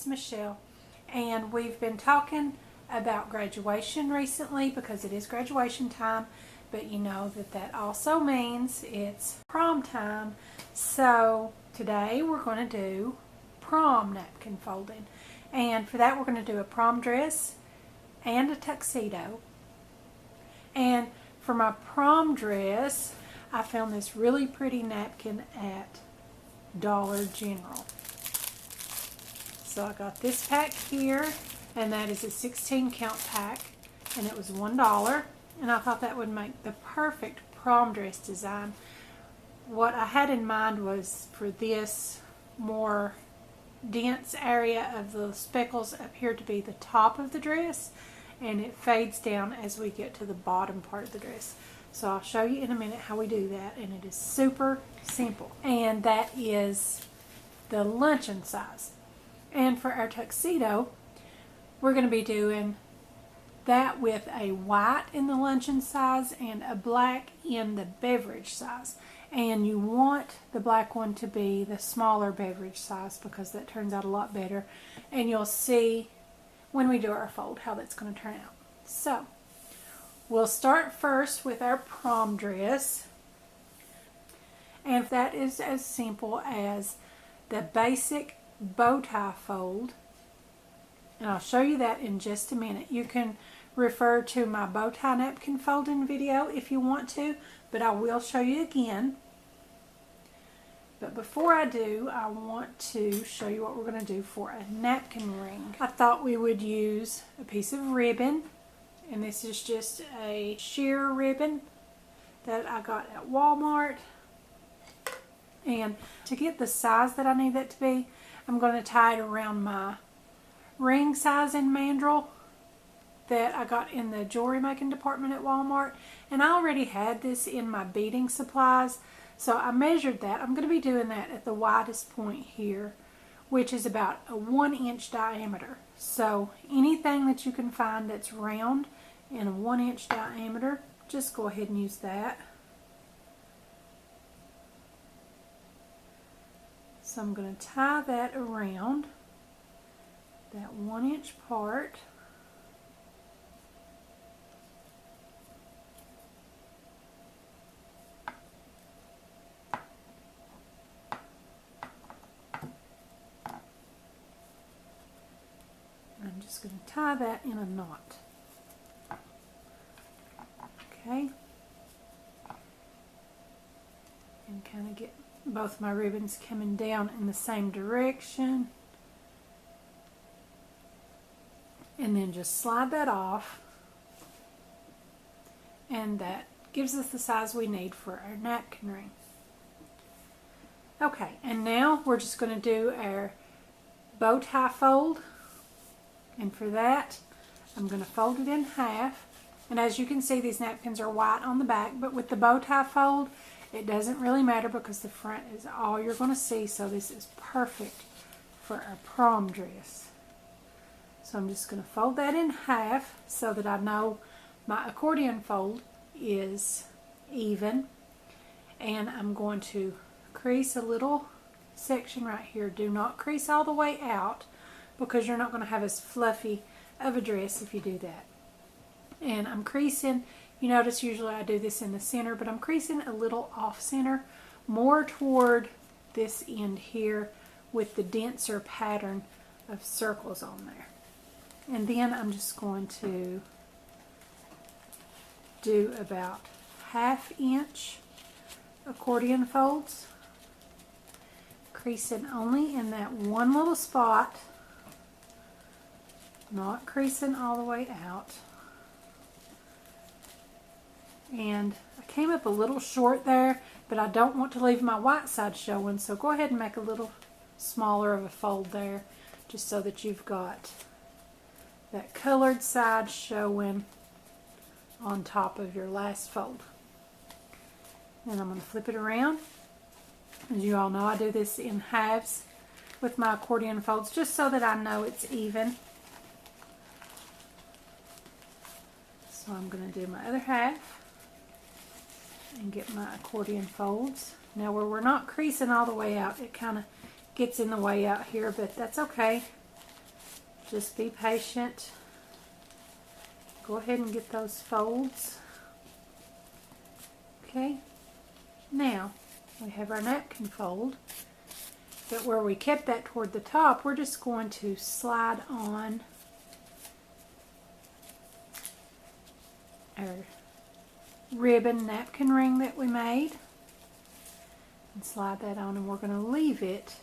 it's Michelle, and we've been talking about graduation recently because it is graduation time, but you know that also means it's prom time. So today we're going to do prom napkin folding, and for that we're going to do a prom dress and a tuxedo. And for my prom dress, I found this really pretty napkin at Dollar General. So I got this pack here, and that is a 16 count pack, and it was $1, and I thought that would make the perfect prom dress design. What I had in mind was for this more dense area of the speckles appear to be the top of the dress, and it fades down as we get to the bottom part of the dress. So I'll show you in a minute how we do that, and it is super simple. And that is the luncheon size. And for our tuxedo, we're going to be doing that with a white in the luncheon size and a black in the beverage size. And you want the black one to be the smaller beverage size because that turns out a lot better. And you'll see when we do our fold how that's going to turn out. So we'll start first with our prom dress. And that is as simple as the basic bow tie fold, and I'll show you that in just a minute. You can refer to my bow tie napkin folding video if you want to, but I will show you again. But before I do, I want to show you what we're going to do for a napkin ring. I thought we would use a piece of ribbon, and this is just a sheer ribbon that I got at Walmart. And to get the size that I need that to be, I'm going to tie it around my ring size in mandrel that I got in the jewelry making department at Walmart. And I already had this in my beading supplies, so I measured that. I'm going to be doing that at the widest point here, which is about a 1-inch diameter. So anything that you can find that's round and a 1-inch diameter, just go ahead and use that. So I'm going to tie that around that 1-inch part. I'm just going to tie that in a knot. Okay. And kind of get both my ribbons coming down in the same direction, and then just slide that off, and that gives us the size we need for our napkin ring. Okay, and now we're just going to do our bow tie fold, and for that I'm going to fold it in half. And as you can see, these napkins are white on the back, but with the bow tie fold it doesn't really matter because the front is all you're going to see, so this is perfect for our prom dress. So I'm just going to fold that in half so that I know my accordion fold is even. And I'm going to crease a little section right here. Do not crease all the way out because you're not going to have as fluffy of a dress if you do that. And I'm creasing. You notice usually I do this in the center, but I'm creasing a little off center, more toward this end here with the denser pattern of circles on there. And then I'm just going to do about 1/2 inch accordion folds, creasing only in that one little spot, not creasing all the way out. And I came up a little short there, but I don't want to leave my white side showing, so go ahead and make a little smaller of a fold there, just so that you've got that colored side showing on top of your last fold. And I'm going to flip it around. As you all know, I do this in halves with my accordion folds, just so that I know it's even. So I'm going to do my other half and get my accordion folds. Now where we're not creasing all the way out, it kind of gets in the way out here, but that's okay. just be patient. Go ahead and get those folds. Okay, now we have our napkin fold, but where we kept that toward the top, we're just going to slide on our ribbon napkin ring that we made and slide that on, and we're going to leave it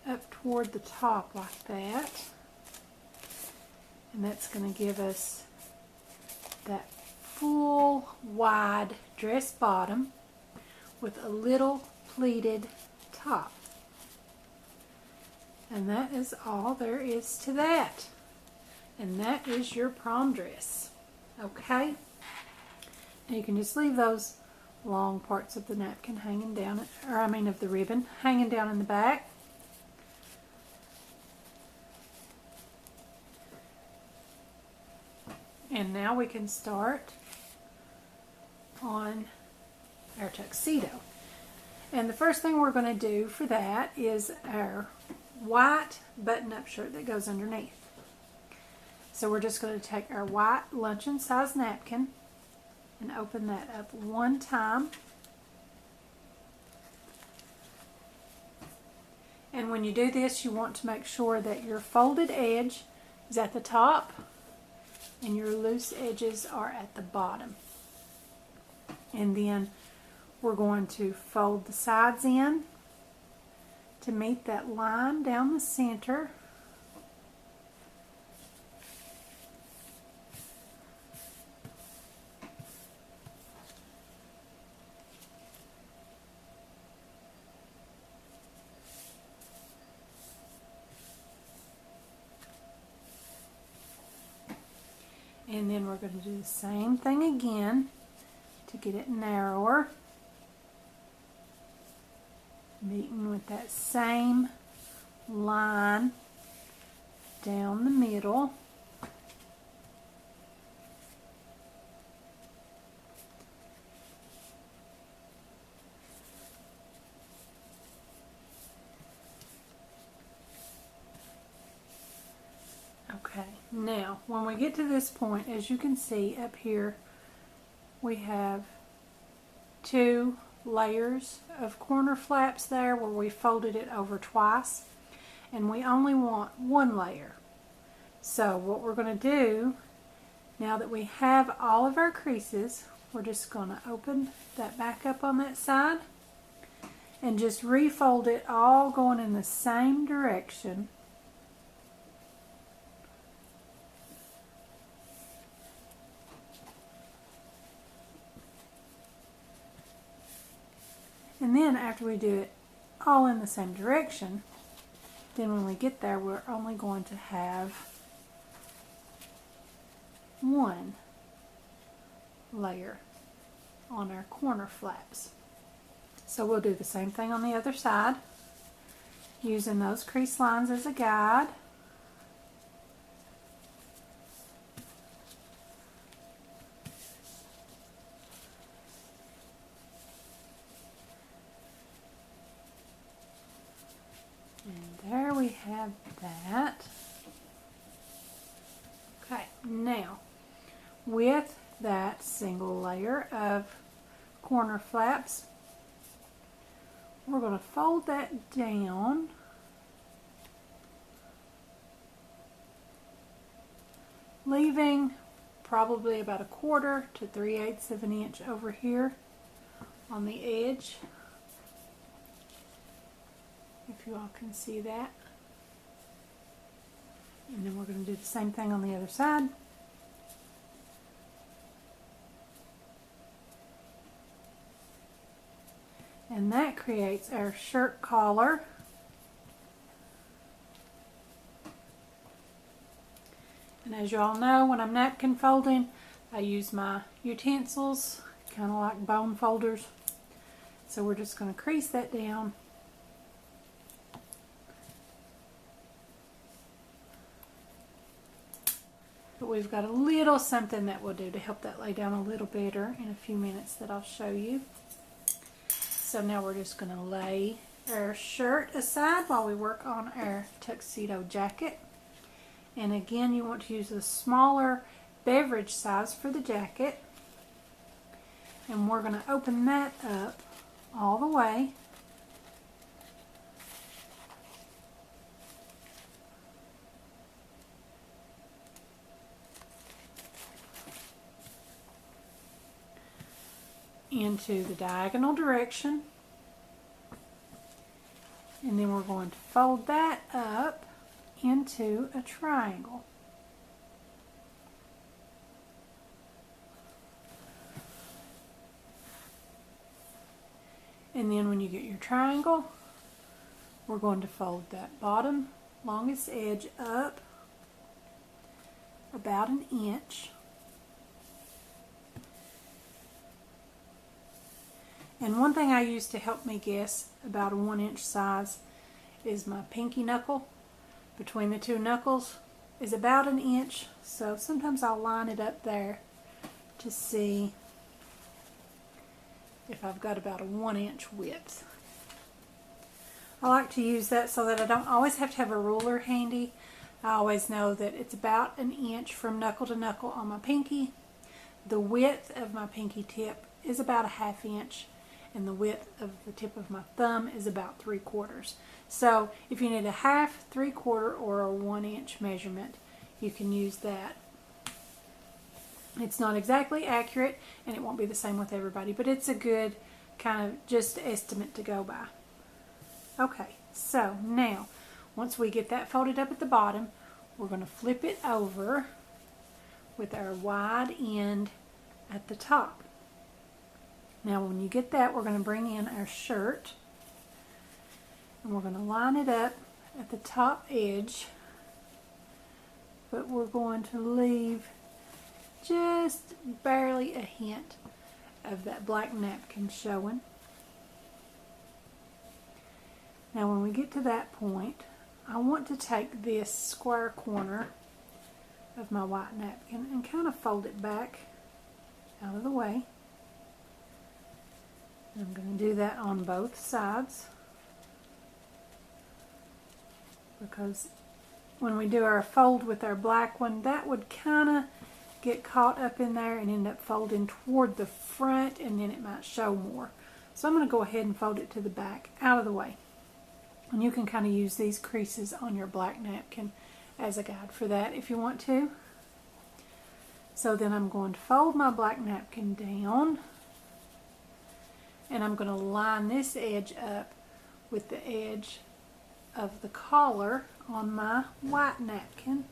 up toward the top like that, and that's going to give us that full wide dress bottom with a little pleated top. And that is all there is to that, and that is your prom dress. Okay, and you can just leave those long parts of the napkin hanging down, or I mean of the ribbon hanging down in the back. And now we can start on our tuxedo. And the first thing we're going to do for that is our white button-up shirt that goes underneath. So we're just going to take our white luncheon size napkin and open that up one time. And when you do this, you want to make sure that your folded edge is at the top and your loose edges are at the bottom. And then we're going to fold the sides in to meet that line down the center. And then we're going to do the same thing again to get it narrower, meeting with that same line down the middle. Okay, now when we get to this point, as you can see up here, we have 2 layers of corner flaps there where we folded it over twice, and we only want 1 layer. So what we're going to do, now that we have all of our creases, we're just going to open that back up on that side and just refold it all going in the same direction. And then after we do it all in the same direction, then when we get there, we're only going to have 1 layer on our corner flaps. So we'll do the same thing on the other side, using those crease lines as a guide. And there we have that. Okay, now with that single layer of corner flaps, we're going to fold that down leaving probably about 1/4 to 3/8 of an inch over here on the edge, if you all can see that. And then we're going to do the same thing on the other side. And that creates our shirt collar. And as you all know, when I'm napkin folding, I use my utensils, kind of like bone folders. So we're just going to crease that down. But we've got a little something that we'll do to help that lay down a little better in a few minutes that I'll show you. So now we're just going to lay our shirt aside while we work on our tuxedo jacket. And again, you want to use the smaller beverage size for the jacket. And we're going to open that up all the way. Into the diagonal direction. And then we're going to fold that up into a triangle. And then when you get your triangle, we're going to fold that bottom longest edge up about an inch. And one thing I use to help me guess about a 1-inch size is my pinky knuckle. Between the two knuckles is about an inch, so sometimes I'll line it up there to see if I've got about a 1-inch width. I like to use that so that I don't always have to have a ruler handy. I always know that it's about an inch from knuckle to knuckle on my pinky. The width of my pinky tip is about a 1/2 inch, and the width of the tip of my thumb is about 3/4. So if you need a 1/2, 3/4, or a 1-inch measurement, you can use that. It's not exactly accurate, and it won't be the same with everybody, but it's a good kind of just estimate to go by. Okay, so now once we get that folded up at the bottom, we're going to flip it over with our wide end at the top. Now when you get that, we're going to bring in our shirt, and we're going to line it up at the top edge, but we're going to leave just barely a hint of that black napkin showing. Now when we get to that point, I want to take this square corner of my white napkin and kind of fold it back out of the way. I'm going to do that on both sides, because when we do our fold with our black one, that would kind of get caught up in there and end up folding toward the front, and then it might show more. So I'm going to go ahead and fold it to the back out of the way. And you can kind of use these creases on your black napkin as a guide for that if you want to. So then I'm going to fold my black napkin down, and I'm going to line this edge up with the edge of the collar on my white napkin.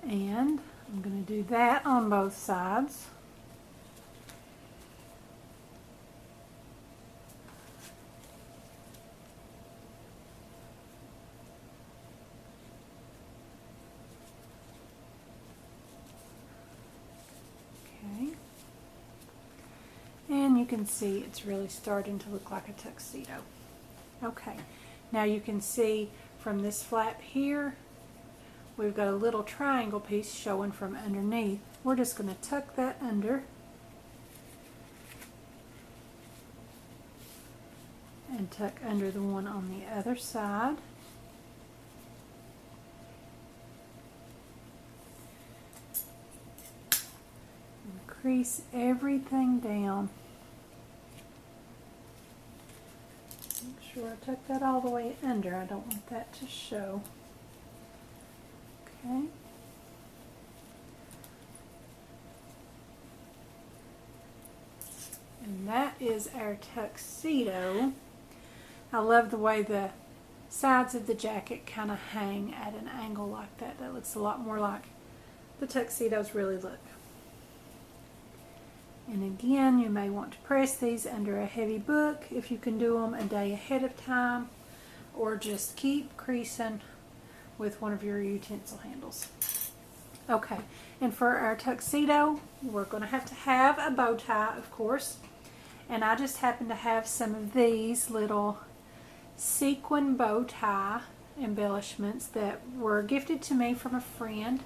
And I'm going to do that on both sides. Okay. And you can see it's really starting to look like a tuxedo. Okay. Now you can see from this flap here, we've got a little triangle piece showing from underneath. We're just going to tuck that under and tuck under the one on the other side. And crease everything down. Make sure I tuck that all the way under. I don't want that to show. Okay. And that is our tuxedo. I love the way the sides of the jacket kind of hang at an angle like that. That looks a lot more like the tuxedos really look. And again, you may want to press these under a heavy book if you can do them a day ahead of time, or just keep creasing with one of your utensil handles. Okay, and for our tuxedo, we're going to have a bow tie, of course. And I just happen to have some of these little sequin bow tie embellishments that were gifted to me from a friend,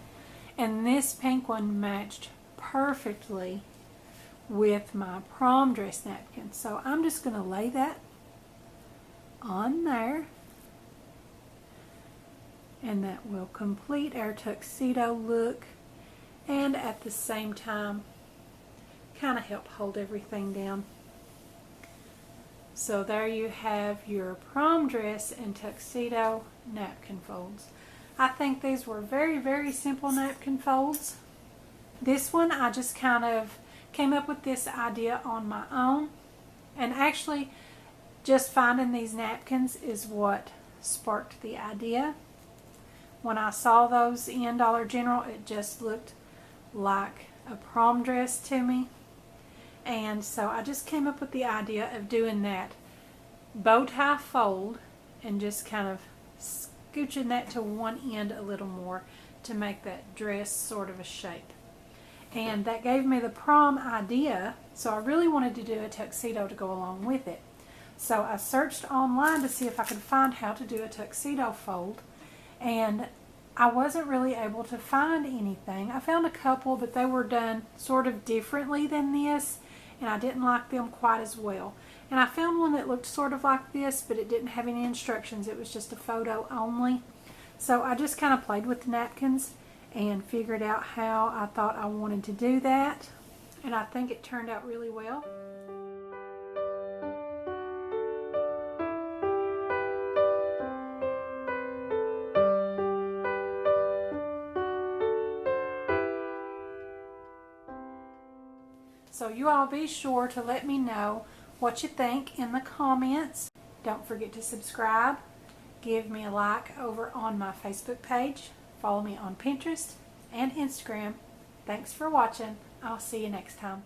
and this pink one matched perfectly with my prom dress napkin. So I'm just going to lay that on there, and that will complete our tuxedo look and at the same time kind of help hold everything down. So there you have your prom dress and tuxedo napkin folds. I think these were very, very simple napkin folds. This one I just kind of came up with this idea on my own, and actually just finding these napkins is what sparked the idea. When I saw those in Dollar General, it just looked like a prom dress to me. And so I just came up with the idea of doing that bow tie fold and just kind of scooching that to one end a little more to make that dress sort of a shape. And that gave me the prom idea, so I really wanted to do a tuxedo to go along with it. So I searched online to see if I could find how to do a tuxedo fold, and I wasn't really able to find anything. I found a couple, but they were done sort of differently than this, and I didn't like them quite as well. And I found one that looked sort of like this, but it didn't have any instructions. It was just a photo only. So I just kind of played with the napkins and figured out how I thought I wanted to do that. And I think it turned out really well. So you all be sure to let me know what you think in the comments. Don't forget to subscribe. Give me a like over on my Facebook page. Follow me on Pinterest and Instagram. Thanks for watching. I'll see you next time.